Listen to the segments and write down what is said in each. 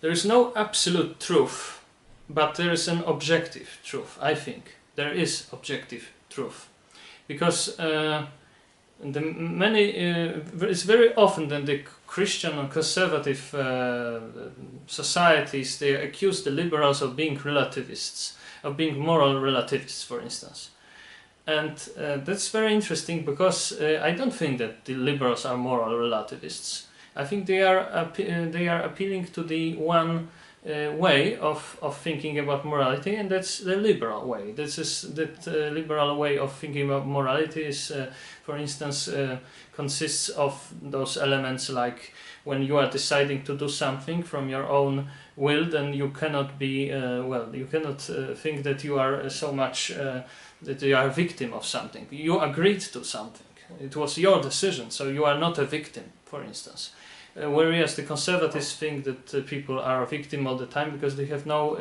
There is no absolute truth, but there is an objective truth. I think there is objective truth, because it's very often that the Christian and conservative societies, they accuse the liberals of being relativists, of being moral relativists, for instance. And that's very interesting, because I don't think that the liberals are moral relativists. I think they are appealing to the one way of thinking about morality, and that's the liberal way. That liberal way of thinking about morality is, for instance, consists of those elements like when you are deciding to do something from your own will, then you cannot be you cannot think that you are so much that you are a victim of something. You agreed to something. It was your decision, so you are not a victim, for instance. Whereas the conservatives think that people are a victim all the time because they have no,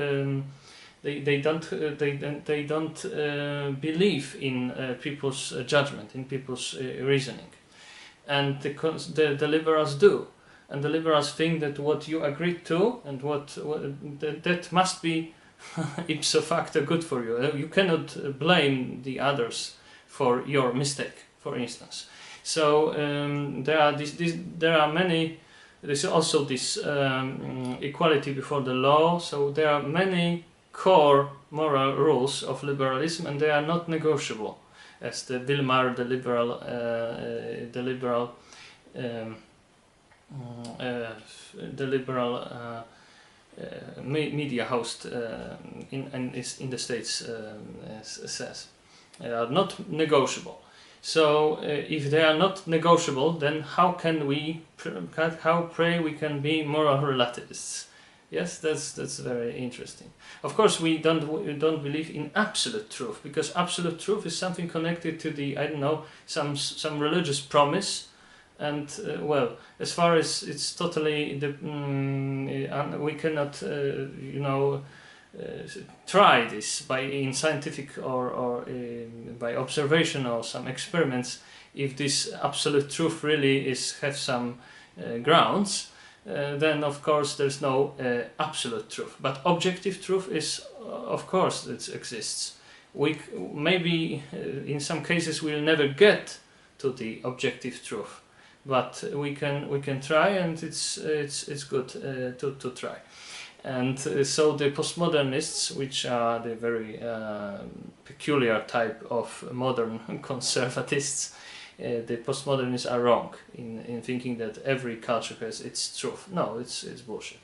they don't believe in people's judgment, in people's reasoning, and the liberals do, and the liberals think that what you agreed to and that must be ipso facto good for you. You cannot blame the others for your mistake, for instance. So there are many. There's also this equality before the law. So there are many core moral rules of liberalism, and they are not negotiable, as the Wilmar, the liberal media host in the States says, are not negotiable. So if they are not negotiable, then how can we can be moral relativists? Yes, that's very interesting. Of course, we don't believe in absolute truth, because absolute truth is something connected to the, I don't know, some religious promise, and well, as far as it's totally we cannot try this in scientific or by observation or some experiments. If this absolute truth really have some grounds, then of course there's no absolute truth. But objective truth is, of course, it exists. Maybe in some cases we'll never get to the objective truth, but we can try, and it's good to try. And so the postmodernists, which are the very peculiar type of modern conservatists, the postmodernists are wrong in thinking that every culture has its truth. No, it's bullshit.